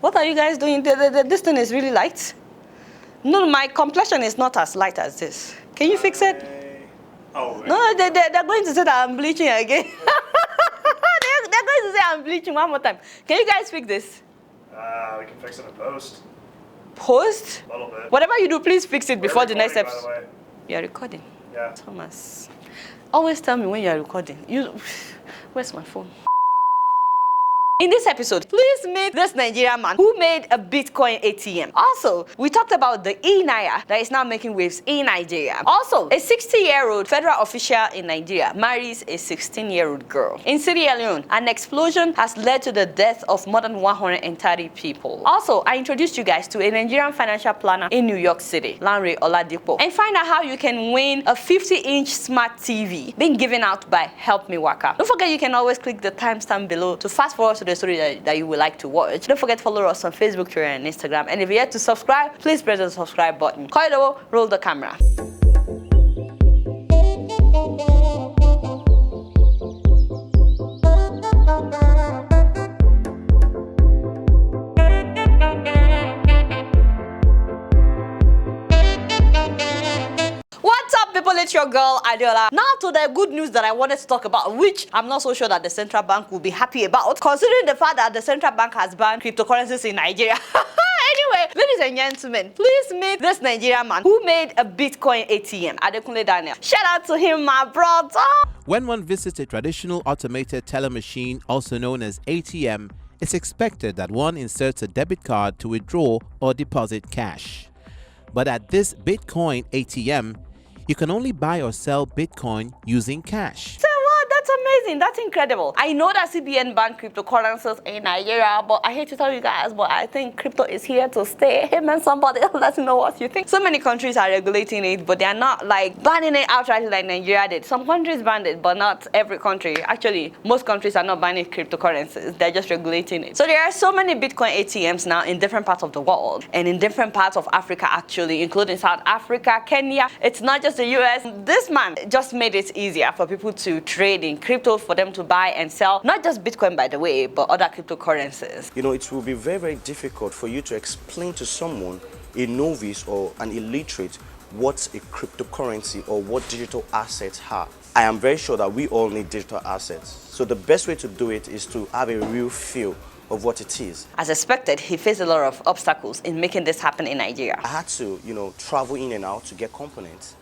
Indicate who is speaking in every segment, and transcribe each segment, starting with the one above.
Speaker 1: What are you guys doing? This thing is really light. No, my complexion is not as light as this. Can you fix it?
Speaker 2: Oh.
Speaker 1: No, they're going to say that I'm bleaching again. they're going to say I'm bleaching one more time. Can you guys fix this?
Speaker 2: We can fix it in post.
Speaker 1: Post?
Speaker 2: A little bit.
Speaker 1: Whatever you do, please fix it before the next
Speaker 2: Recording, by
Speaker 1: episode.
Speaker 2: the way.
Speaker 1: You're recording?
Speaker 2: Yeah.
Speaker 1: Thomas. Always tell me when you're recording. Where's my phone? In this episode, please meet this Nigerian man who made a Bitcoin ATM. Also, we talked about the eNaira that is now making waves in Nigeria. Also, a 60-year-old federal official in Nigeria marries a 16-year-old girl. In Sierra Leone, an explosion has led to the death of more than 130 people. Also, I introduced you guys to a Nigerian financial planner in New York City, Lanre Oladipo, and find out how you can win a 50-inch smart TV being given out by Help Me Waka. Don't forget you can always click the timestamp below to fast forward to the story that you would like to watch. Don't forget to follow us on Facebook, Twitter, and Instagram. And if you're yet to subscribe, please press the subscribe button. Koido, roll the camera. It's your girl Adeola. Now to the good news that I wanted to talk about, which I'm not so sure that the central bank will be happy about, considering the fact that the central bank has banned cryptocurrencies in Nigeria. Anyway, ladies and gentlemen, please meet this Nigerian man who made a Bitcoin ATM, Adeola. Shout out to him, my brother.
Speaker 3: When one visits a traditional automated teller machine, also known as ATM, it's expected that one inserts a debit card to withdraw or deposit cash. But at this Bitcoin ATM, you can only buy or sell Bitcoin using cash.
Speaker 1: So what? That's amazing. That's incredible. I know that CBN banned cryptocurrencies in Nigeria, but I hate to tell you guys, but I think crypto is here to stay. Hey man, somebody else let me know what you think. So many countries are regulating it, but they are not like banning it outright like Nigeria did. Some countries banned it, but not every country. Actually, most countries are not banning cryptocurrencies. They're just regulating it. So there are so many Bitcoin ATMs now in different parts of the world and in different parts of Africa actually, including South Africa, Kenya. It's not just the US. This man just made it easier for people to trade in crypto, for them to buy and sell, not just Bitcoin by the way, but other cryptocurrencies.
Speaker 4: You know, it will be very, very difficult for you to explain to someone, a novice or an illiterate, what a cryptocurrency or what digital assets are. I am very sure that we all need digital assets. So the best way to do it is to have a real feel of what it is.
Speaker 1: As expected, he faced a lot of obstacles in making this happen in Nigeria.
Speaker 4: I had to, travel in and out to get components.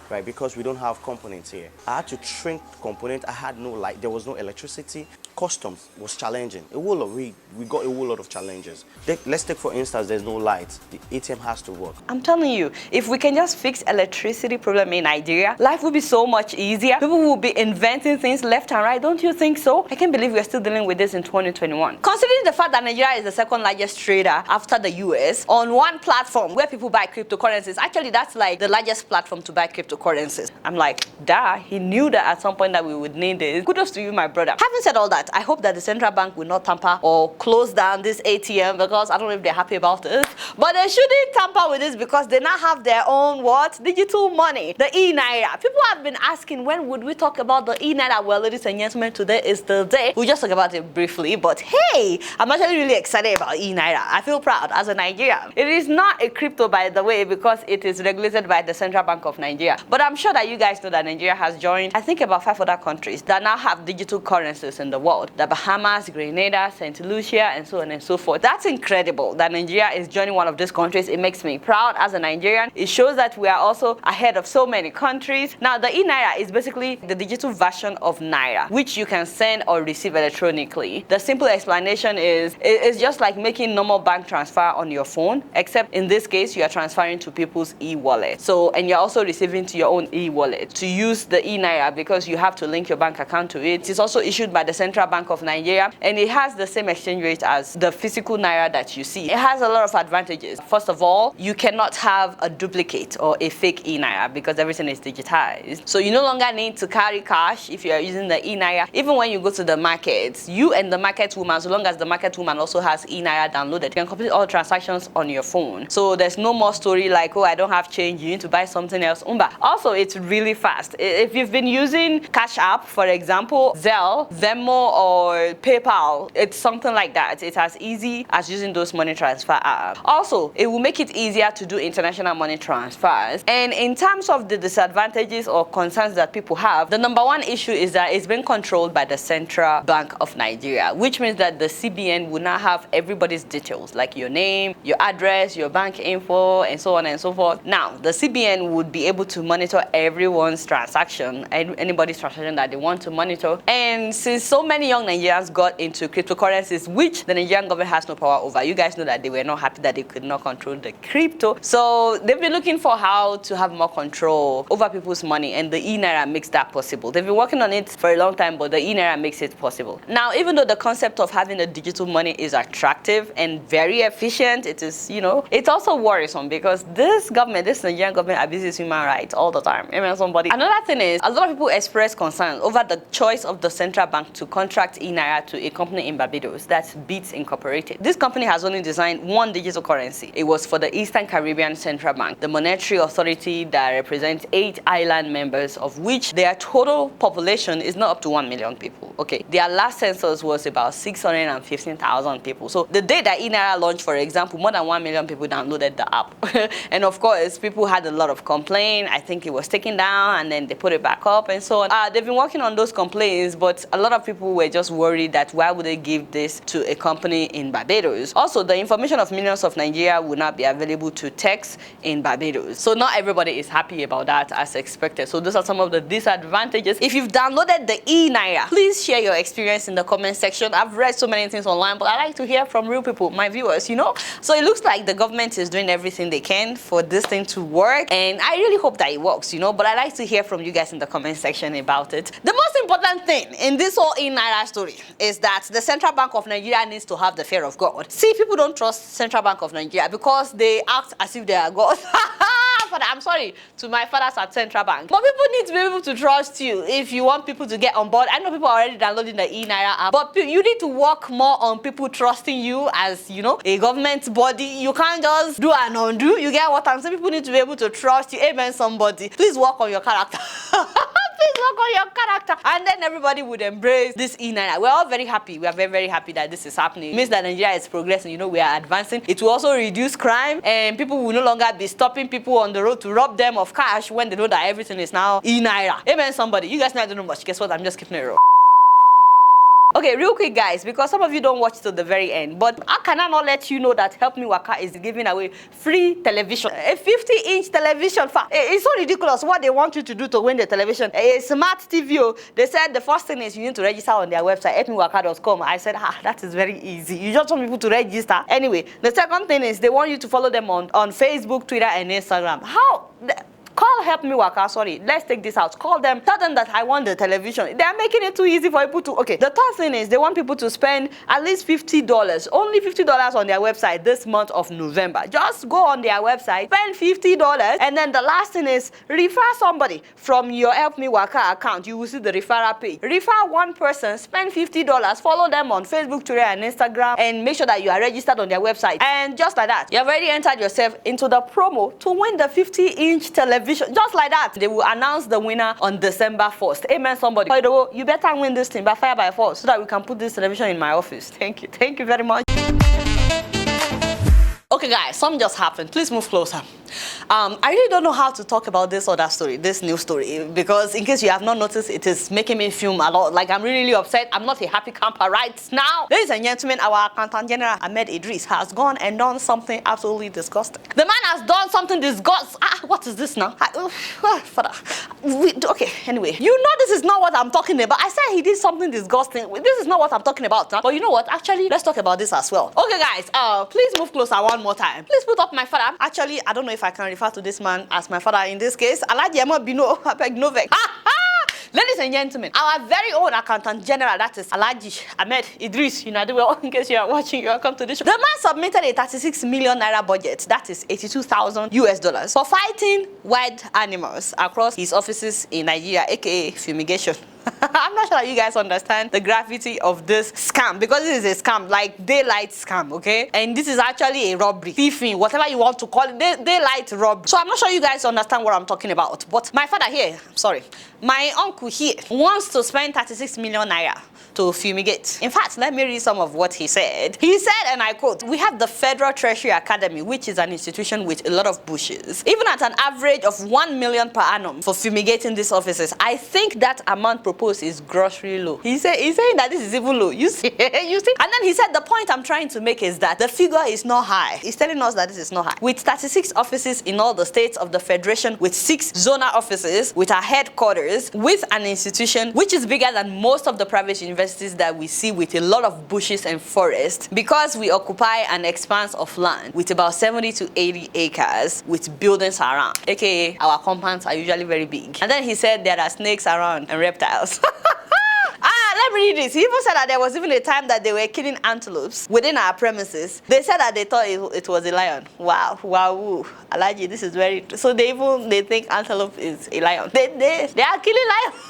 Speaker 4: Right, because we don't have components here. I had to train components. I had no light. There was no electricity. Customs was challenging. We got a whole lot of challenges. Let's take for instance, there's no light. The ATM has to work.
Speaker 1: I'm telling you, if we can just fix electricity problem in Nigeria, life will be so much easier. People will be inventing things left and right. Don't you think so? I can't believe we're still dealing with this in 2021. Considering the fact that Nigeria is the second largest trader after the US on one platform where people buy cryptocurrencies, actually that's like the largest platform to buy cryptocurrencies. I'm like, duh, he knew that at some point that we would need this. Kudos to you, my brother. Having said all that, I hope that the central bank will not tamper or close down this ATM because I don't know if they're happy about this. But they shouldn't tamper with this because they now have their own what? Digital money, the eNaira. People have been asking when would we talk about the eNaira. Well, ladies and gentlemen, today is the day. We'll just talk about it briefly, but hey, I'm actually really excited about eNaira. I feel proud as a Nigerian. It is not a crypto, by the way, because it is regulated by the Central Bank of Nigeria. But I'm sure that you guys know that Nigeria has joined, I think, about 5 other countries that now have digital currencies in the world. The Bahamas, Grenada, St. Lucia, and so on and so forth. That's incredible that Nigeria is joining one of these countries. It makes me proud as a Nigerian. It shows that we are also ahead of so many countries. Now, the eNaira is basically the digital version of Naira, which you can send or receive electronically. The simple explanation is, it's just like making normal bank transfer on your phone, except in this case, you are transferring to people's e-wallet. So, and you're also receiving to your own e-wallet. To use the eNaira, because you have to link your bank account to it, it's also issued by the Central Bank of Nigeria, and it has the same exchange rate as the physical Naira that you see. It has a lot of advantages. First of all, you cannot have a duplicate or a fake eNaira because everything is digitized. So you no longer need to carry cash if you are using the eNaira. Even when you go to the market, you and the market woman, as long as the market woman also has eNaira downloaded, you can complete all transactions on your phone. So there's no more story like, oh, I don't have change, you need to buy something else. Also, it's really fast. If you've been using Cash App, for example, Zelle, Venmo, or PayPal. It's something like that. It's as easy as using those money transfer apps. Also, it will make it easier to do international money transfers. And in terms of the disadvantages or concerns that people have, the number one issue is that it's being controlled by the Central Bank of Nigeria, which means that the CBN will not have everybody's details, like your name, your address, your bank info, and so on and so forth. Now, the CBN would be able to monitor everyone's transaction, and anybody's transaction that they want to monitor. And since so many young Nigerians got into cryptocurrencies, which the Nigerian government has no power over, you guys know that they were not happy that they could not control the crypto. So they've been looking for how to have more control over people's money, and the eNaira makes that possible. They've been working on it for a long time, but the eNaira makes it possible. Now, even though the concept of having a digital money is attractive and very efficient, it is, it's also worrisome because this government, this Nigerian government, abuses human rights all the time. Another thing is, a lot of people express concern over the choice of the central bank to contract eNaira to a company in Barbados, that's Beats Incorporated. This company has only designed one digital currency. It was for the Eastern Caribbean Central Bank, the monetary authority that represents 8 island members, of which their total population is not up to 1 million people. Okay, their last census was about 615,000 people. So the day that eNaira launched, for example, more than 1 million people downloaded the app. And of course, people had a lot of complaints. I think it was taken down and then they put it back up and so on. They've been working on those complaints, but a lot of people were just worried that why would they give this to a company in Barbados? Also, the information of millions of Nigeria will not be available to techs in Barbados. So not everybody is happy about that as expected. So those are some of the disadvantages. If you've downloaded the eNaira, please share your experience in the comment section. I've read so many things online, but I like to hear from real people, my viewers, So it looks like the government is doing everything they can for this thing to work, and I really hope that it works, but I like to hear from you guys in the comment section about it. The most important thing in this whole eNaira story is that the Central Bank of Nigeria needs to have the fear of God. See, people don't trust Central Bank of Nigeria because they act as if they are God. Father, I'm sorry to my fathers at Central Bank, but people need to be able to trust you if you want people to get on board. I know people are already downloading the eNaira app, but you need to work more on people trusting you as, a government body. You can't just do and undo. You get what I'm saying? People need to be able to trust you. Amen, somebody. Please work on your character. Please work on your character. And then everybody would embrace this eNaira. We're all very happy. We are very, very happy that this is happening. It means that Nigeria is progressing. We are advancing. It will also reduce crime, and people will no longer be stopping people on the road to rob them of cash when they know that everything is now eNaira. Amen, somebody. You guys know I don't know much. Guess what? I'm just keeping it real. Okay, real quick, guys, because some of you don't watch till the very end, but how can I not let you know that Help Me Waka is giving away free television, a 50-inch television. It's so ridiculous what they want you to do to win the television. A smart TV. They said the first thing is you need to register on their website, helpmewaka.com. I said, that is very easy. You just want people to register. Anyway, the second thing is they want you to follow them on Facebook, Twitter, and Instagram. Call Help Me Waka, sorry, let's take this out. Call them, tell them that I want the television. They are making it too easy for people to, okay. The third thing is they want people to spend at least $50, only $50 on their website this month of November. Just go on their website, spend $50, and then the last thing is refer somebody from your Help Me Waka account. You will see the referral page. Refer one person, spend $50, follow them on Facebook, Twitter, and Instagram, and make sure that you are registered on their website. And just like that, you have already entered yourself into the promo to win the 50-inch television. Just like that, they will announce the winner on December 1st. Amen, somebody. By the way, you better win this thing by fire by force so that we can put this television in my office. Thank you. Thank you very much. Okay, guys, something just happened. Please move closer. I really don't know how to talk about this other story, this new story, because in case you have not noticed, it is making me fume a lot. Like, I'm really, really upset. I'm not a happy camper right now. Ladies and gentlemen, our Accountant General, Ahmed Idris, has gone and done something absolutely disgusting. The man has done something disgusting. What is this now? Okay, anyway. This is not what I'm talking about. I said he did something disgusting. This is not what I'm talking about. Huh? But you know what? Actually, let's talk about this as well. Okay, guys, please move closer one more time. Please put up my father. Actually, I don't know if I can refer to this man as my father in this case. Alhaji Ahmed Bino Abeg Novek. Ladies and gentlemen, our very own Accountant General, that is Alhaji Ahmed Idris, in case you are watching, you are come to this show. The man submitted a 36 million naira budget, that is $82,000 for fighting wild animals across his offices in Nigeria, aka fumigation. I'm not sure that you guys understand the gravity of this scam, because this is a scam, like daylight scam, okay? And this is actually a robbery, thieving, whatever you want to call it, daylight robbery. So I'm not sure you guys understand what I'm talking about. But my father here, my uncle here wants to spend 36 million naira to fumigate. In fact, let me read some of what he said. He said, and I quote, "We have the Federal Treasury Academy, which is an institution with a lot of bushes. Even at an average of 1 million per annum for fumigating these offices, I think that amount proposed is grossly low." He's saying that this is even low. You see? You see? And then he said, the point I'm trying to make is that the figure is not high. He's telling us that this is not high. With 36 offices in all the states of the Federation, with 6 zonal offices, with our headquarters, with an institution which is bigger than most of the private universities that we see, with a lot of bushes and forests, because we occupy an expanse of land with about 70 to 80 acres with buildings around, aka our compounds are usually very big. And then he said there are snakes around and reptiles. Let me read this. He even said that there was even a time that they were killing antelopes within our premises. They said that they thought it was a lion. Wow, Alaji, this is very... So they think antelope is a lion. They are killing lions.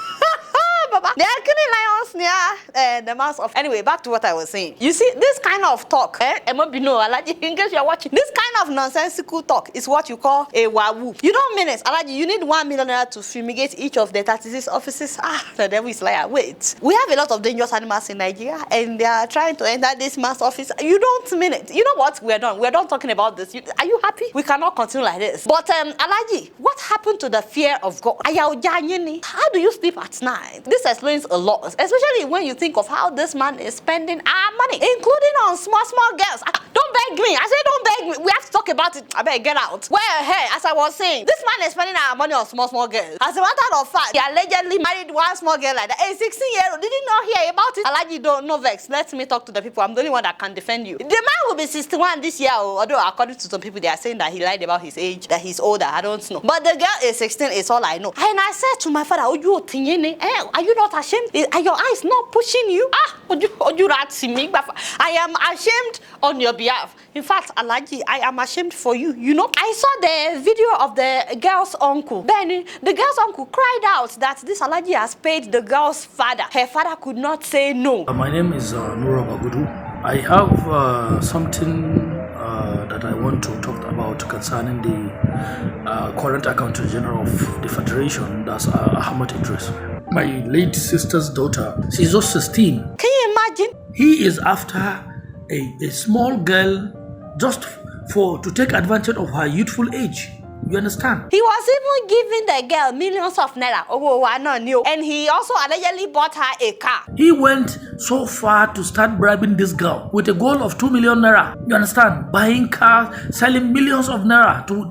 Speaker 1: Baba. They are killing lions near the mouth of... Anyway, back to what I was saying. You see, this kind of talk, Alaji, in case you're watching, this kind of nonsensical talk is what you call a wawu. You don't mean it, Alaji. You need 1 million naira to fumigate each of the 36 offices. The devil is liar. Wait. We have a lot of dangerous animals in Nigeria, and they are trying to enter this man's office. You don't mean it. You know what? We're done. We're done talking about this. Are you happy? We cannot continue like this. But, Alaji, what happened to the fear of God? How do you sleep at night? This explains a lot, especially when you think of how this man is spending our money, including on small girls. Don't beg me. I said don't beg me. We have to talk about it. I better get out. Well, hey, as I was saying, this man is spending our money on small girls. As a matter of fact, he allegedly married one small girl like that. A 16-year-old. Did you not hear about it? Alaji, don't vex. Let me talk to the people. I'm the only one that can defend you. The man will be 61 this year, although according to some people, they are saying that he lied about his age, that he's older. I don't know. But the girl is 16, is all I know. And I said to my father, are you not ashamed? Are your eyes not pushing you? I am ashamed on your behalf. In fact, Alaji, I am ashamed for you. You know, I saw the video of the girl's uncle. Then the girl's uncle cried out that this Alaji has paid the girl's father. Her father could not say no.
Speaker 5: My name is Nura Bagudu. I have something that I want to talk about concerning the current Accountant General of the Federation, that's Ahmad Idris. My late sister's daughter, she's just 16.
Speaker 1: Can you imagine?
Speaker 5: He is after a small girl just to take advantage of her youthful age. You understand?
Speaker 1: He was even giving the girl millions of naira. And he also allegedly bought her a car.
Speaker 5: He went so far to start bribing this girl with a goal of 2 million naira. You understand? Buying cars, selling millions of naira to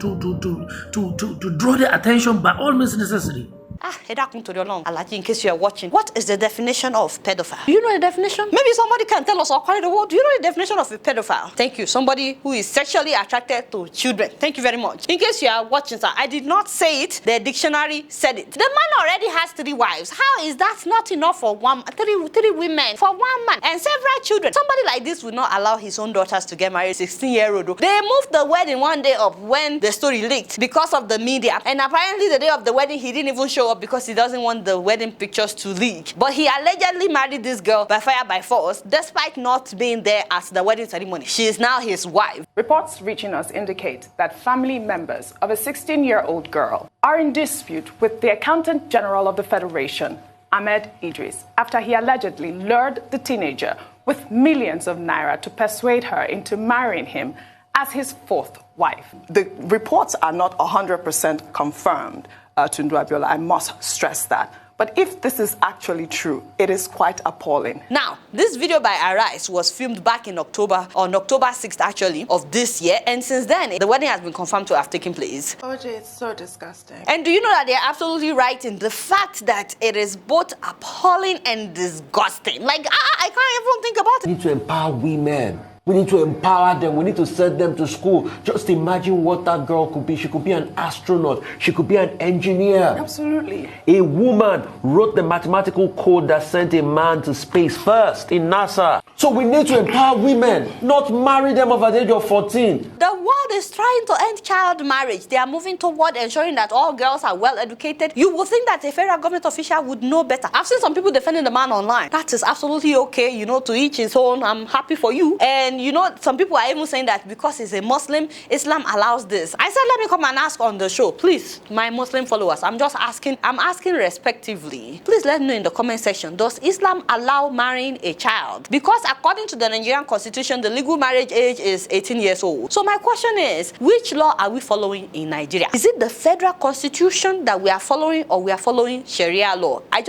Speaker 5: draw the attention by all means necessary.
Speaker 1: Alaji, in case you are watching, what is the definition of pedophile? Do you know the definition? Maybe somebody can tell us or call it the word. Do you know the definition of a pedophile? Thank you. Somebody who is sexually attracted to children. Thank you very much. In case you are watching, sir, I did not say it. The dictionary said it. The man already has 3 wives. How is that not enough for three women for 1 man and several children? Somebody like this would not allow his own daughters to get married. 16-year-old. They moved the wedding one day up when the story leaked because of the media. And apparently the day of the wedding, he didn't even show up because he doesn't want the wedding pictures to leak. But he allegedly married this girl by fire by force, despite not being there at the wedding ceremony. She is now his wife.
Speaker 6: Reports reaching us indicate that family members of a 16-year-old girl are in dispute with the Accountant General of the Federation, Ahmed Idris, after he allegedly lured the teenager with millions of naira to persuade her into marrying him as his 4th wife.
Speaker 7: The reports are not 100% confirmed. To Adeola, I must stress that. But if this is actually true, it is quite appalling.
Speaker 1: Now, this video by Arise was filmed back in October 6th actually, of this year. And since then, the wedding has been confirmed to have taken place.
Speaker 7: OJ, it's so disgusting.
Speaker 1: And do you know that they're absolutely right in the fact that it is both appalling and disgusting? Like, I can't even think about it.
Speaker 8: We need to empower women. We need to empower them. We need to send them to school. Just imagine what that girl could be. She could be an astronaut. She could be an engineer.
Speaker 7: Absolutely.
Speaker 8: A woman wrote the mathematical code that sent a man to space first in NASA. So we need to empower women, not marry them over the age of 14.
Speaker 1: The word world is trying to end child marriage. They are moving toward ensuring that all girls are well educated. You would think that a federal government official would know better. I've seen some people defending the man online. That is absolutely okay, you know, to each his own. I'm happy for you. And you know, some people are even saying that because he's a Muslim, Islam allows this. I said, let me come and ask on the show, please, my Muslim followers. I'm asking respectively. Please let me know in the comment section, does Islam allow marrying a child? Because according to the Nigerian constitution, the legal marriage age is 18 years old. So my question is, which law are we following in Nigeria? Is it the federal constitution that we are following, or we are following Sharia law? I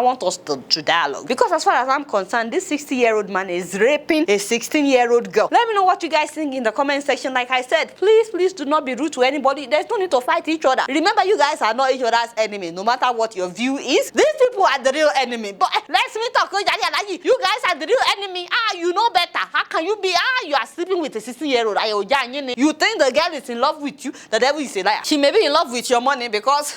Speaker 1: want us to dialogue. Because as far as I'm concerned, this 60-year-old man is raping a 16-year-old girl. Let me know what you guys think in the comment section. Like I said, please do not be rude to anybody. There's no need to fight each other. Remember, you guys are not each other's enemy, no matter what your view is. These people are the real enemy. But let's me talk. You guys are the real enemy. You know better. How can you be? You are sleeping with a 16-year-old. You think the girl is in love with you? The devil is a liar. She may be in love with your money because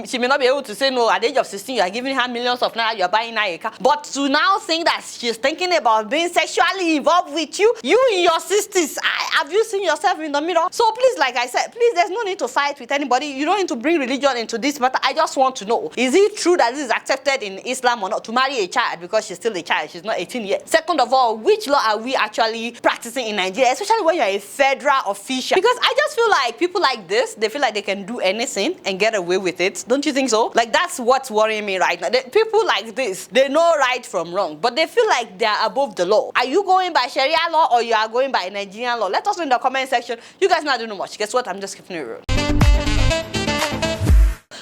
Speaker 1: she may not be able to say no. At the age of 16, you are giving her millions of naira. You are buying her a car. But to now think that she's thinking about being sexually involved with you, you in your 60s, have you seen yourself in the mirror? So please, like I said, please, there's no need to fight with anybody. You don't need to bring religion into this matter. I just want to know, is it true that this is accepted in Islam or not to marry a child because she's still a child? She's not 18 yet. Second of all, which law are we actually practicing in Nigeria, especially when you're a federal official? Because I just feel like people like this, they feel like they can do anything and get away with it. Don't you think so? Like, that's what's worrying me right now. People like this, they know right from wrong, but they feel like they are above the law. Are you going by Sharia law or you are going by Nigerian law? Let us know in the comment section. You guys not doing much. Guess what? I'm just keeping it real.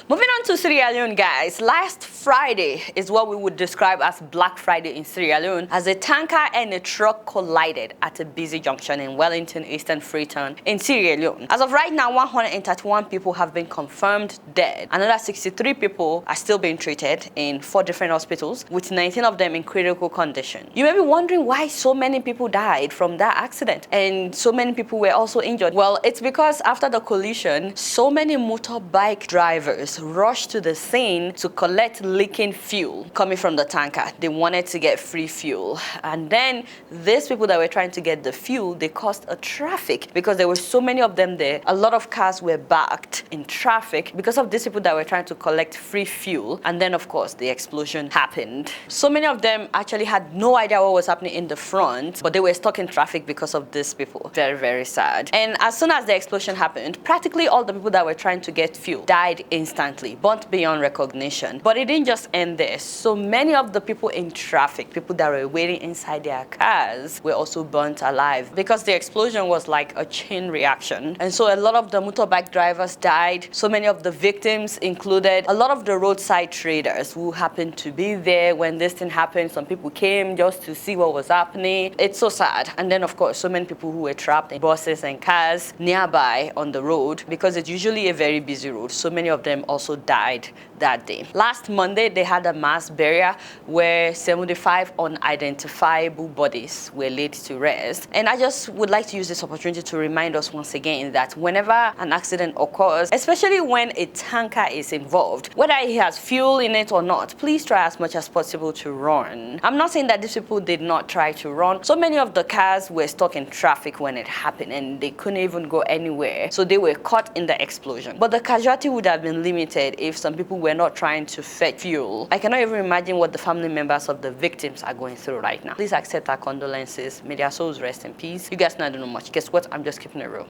Speaker 1: Moving on to Sierra Leone, guys. Last Friday is what we would describe as Black Friday in Sierra Leone, as a tanker and a truck collided at a busy junction in Wellington, Eastern Freetown in Sierra Leone. As of right now, 131 people have been confirmed dead. Another 63 people are still being treated in 4 different hospitals, with 19 of them in critical condition. You may be wondering why so many people died from that accident and so many people were also injured. Well, it's because after the collision, so many motorbike drivers rushed to the scene to collect leaking fuel coming from the tanker. They wanted to get free fuel. And then these people that were trying to get the fuel, they caused a traffic because there were so many of them there. A lot of cars were backed in traffic because of these people that were trying to collect free fuel. And then, of course, the explosion happened. So many of them actually had no idea what was happening in the front, but they were stuck in traffic because of these people. Very, very sad. And as soon as the explosion happened, practically all the people that were trying to get fuel died instantly, burnt beyond recognition. But it didn't just end there. So many of the people in traffic, people that were waiting inside their cars, were also burnt alive because the explosion was like a chain reaction. And so a lot of the motorbike drivers died. So many of the victims included a lot of the roadside traders who happened to be there when this thing happened. Some people came just to see what was happening. It's so sad. And then, of course, so many people who were trapped in buses and cars nearby on the road because it's usually a very busy road. So many of them also died that day. Last Monday, they had a mass burial where 75 unidentifiable bodies were laid to rest. And I just would like to use this opportunity to remind us once again that whenever an accident occurs, especially when a tanker is involved, whether it has fuel in it or not, please try as much as possible to run. I'm not saying that these people did not try to run. So many of the cars were stuck in traffic when it happened and they couldn't even go anywhere. So they were caught in the explosion. But the casualty would have been limited if some people were not trying to fetch fuel. I cannot even imagine what the family members of the victims are going through right now. Please accept our condolences. May their souls rest in peace. You guys not know much. Guess what? I'm just keeping it real.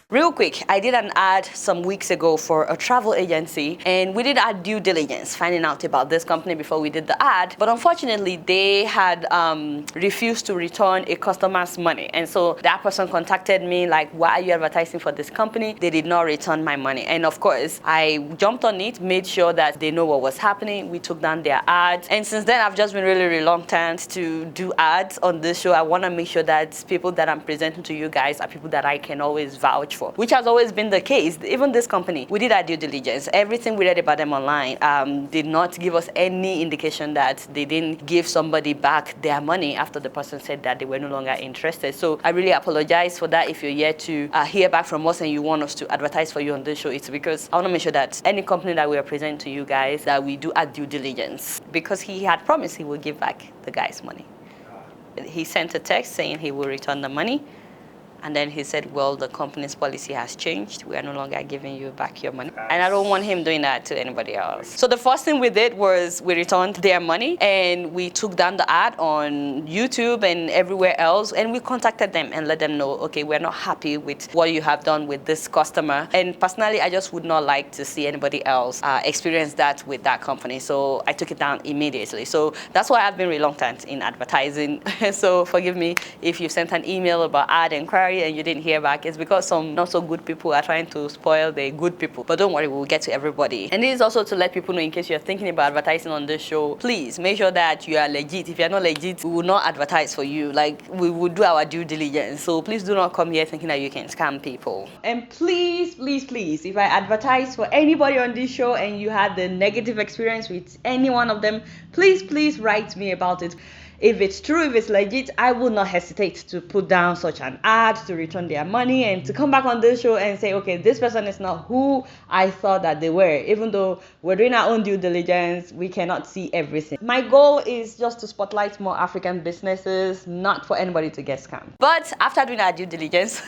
Speaker 1: Real quick, I did an ad some weeks ago for a travel agency and we did our due diligence finding out about this company before we did the ad, but unfortunately they had refused to return a customer's money. And so that person contacted me like, why are you advertising for this company? They did not return my money. And of course, I jumped on it, made sure that they know what was happening. We took down their ads. And since then, I've just been really reluctant to do ads on this show. I want to make sure that people that I'm presenting to you guys are people that I can always vouch for, which has always been the case. Even this company, we did our due diligence. Everything we read about them online did not give us any indication that they didn't give somebody back their money after the person said that they were no longer interested. So I really apologize for that. If you're yet to hear back from us and you want us to advertise for you on this show, it's because I want to make sure that any company that we are presenting to you guys, that we do our due diligence, because he had promised he would give back the guy's money. He sent a text saying he will return the money. And then he said, well, the company's policy has changed. We are no longer giving you back your money. And I don't want him doing that to anybody else. So the first thing we did was we returned their money and we took down the ad on YouTube and everywhere else. And we contacted them and let them know, okay, we're not happy with what you have done with this customer. And personally, I just would not like to see anybody else experience that with that company. So I took it down immediately. So that's why I've been reluctant in advertising. So forgive me if you sent an email about ad inquiry and you didn't hear back. It's because some not so good people are trying to spoil the good people. But don't worry, we'll get to everybody. And this is also to let people know, in case you're thinking about advertising on this show, please make sure that you are legit. If you're not legit, we will not advertise for you. Like, we will do our due diligence. So please do not come here thinking that you can scam people. And please, please, please, if I advertise for anybody on this show and you had the negative experience with any one of them, please write me about it. If it's true, if it's legit, I will not hesitate to put down such an ad, to return their money, and to come back on this show and say, okay, this person is not who I thought that they were. Even though we're doing our own due diligence, we cannot see everything. My goal is just to spotlight more African businesses, not for anybody to get scammed. But after doing our due diligence,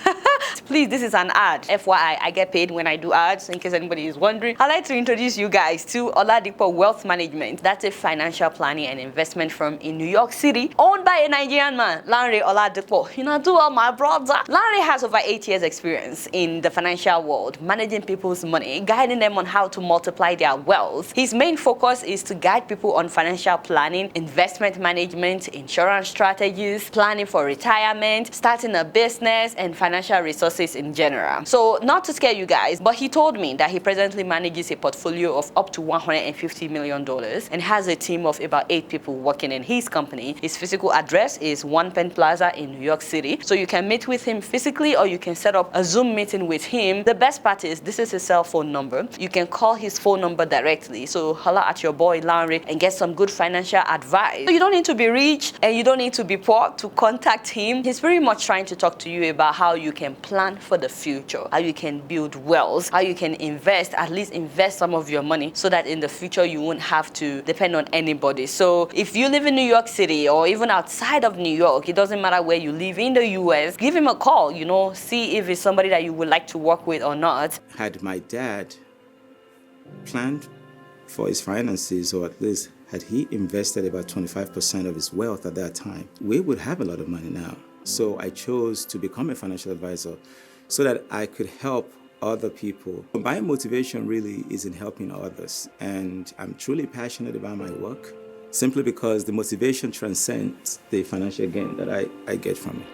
Speaker 1: please, this is an ad. FYI, I get paid when I do ads, in case anybody is wondering. I'd like to introduce you guys to Oladipo Wealth Management. That's a financial planning and investment firm in New York City, owned by a Nigerian man, Lanre Oladipo. You know, do all my brother. Lanre has over 8 years experience in the financial world, managing people's money, guiding them on how to multiply their wealth. His main focus is to guide people on financial planning, investment management, insurance strategies, planning for retirement, starting a business, and financial resources in general. So, not to scare you guys, but he told me that he presently manages a portfolio of up to $150 million and has a team of about 8 people working in his company. His physical address is One Penn Plaza in New York City. So you can meet with him physically or you can set up a Zoom meeting with him. The best part is this is his cell phone number. You can call his phone number directly. So holla at your boy Lanre and get some good financial advice. So you don't need to be rich and you don't need to be poor to contact him. He's very much trying to talk to you about how you can plan for the future, how you can build wealth, how you can invest, at least invest some of your money so that in the future you won't have to depend on anybody. So if you live in New York City or even outside of New York, it doesn't matter where you live in the US, give him a call, you know, see if it's somebody that you would like to work with or not.
Speaker 9: Had my dad planned for his finances, or at least had he invested about 25% of his wealth at that time, we would have a lot of money now. So I chose to become a financial advisor so that I could help other people. My motivation really is in helping others, and I'm truly passionate about my work simply because the motivation transcends the financial gain that I get from it.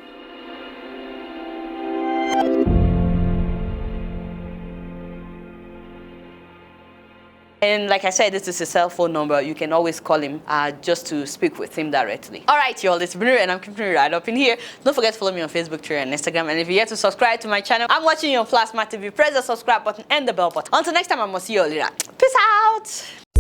Speaker 1: And like I said, this is his cell phone number. You can always call him just to speak with him directly. All right, y'all, it's been real, and I'm keeping it right up in here. Don't forget to follow me on Facebook, Twitter, and Instagram. And if you're yet to subscribe to my channel, I'm watching you on Plasma TV. Press the subscribe button and the bell button. Until next time, I must see you all later. Peace out.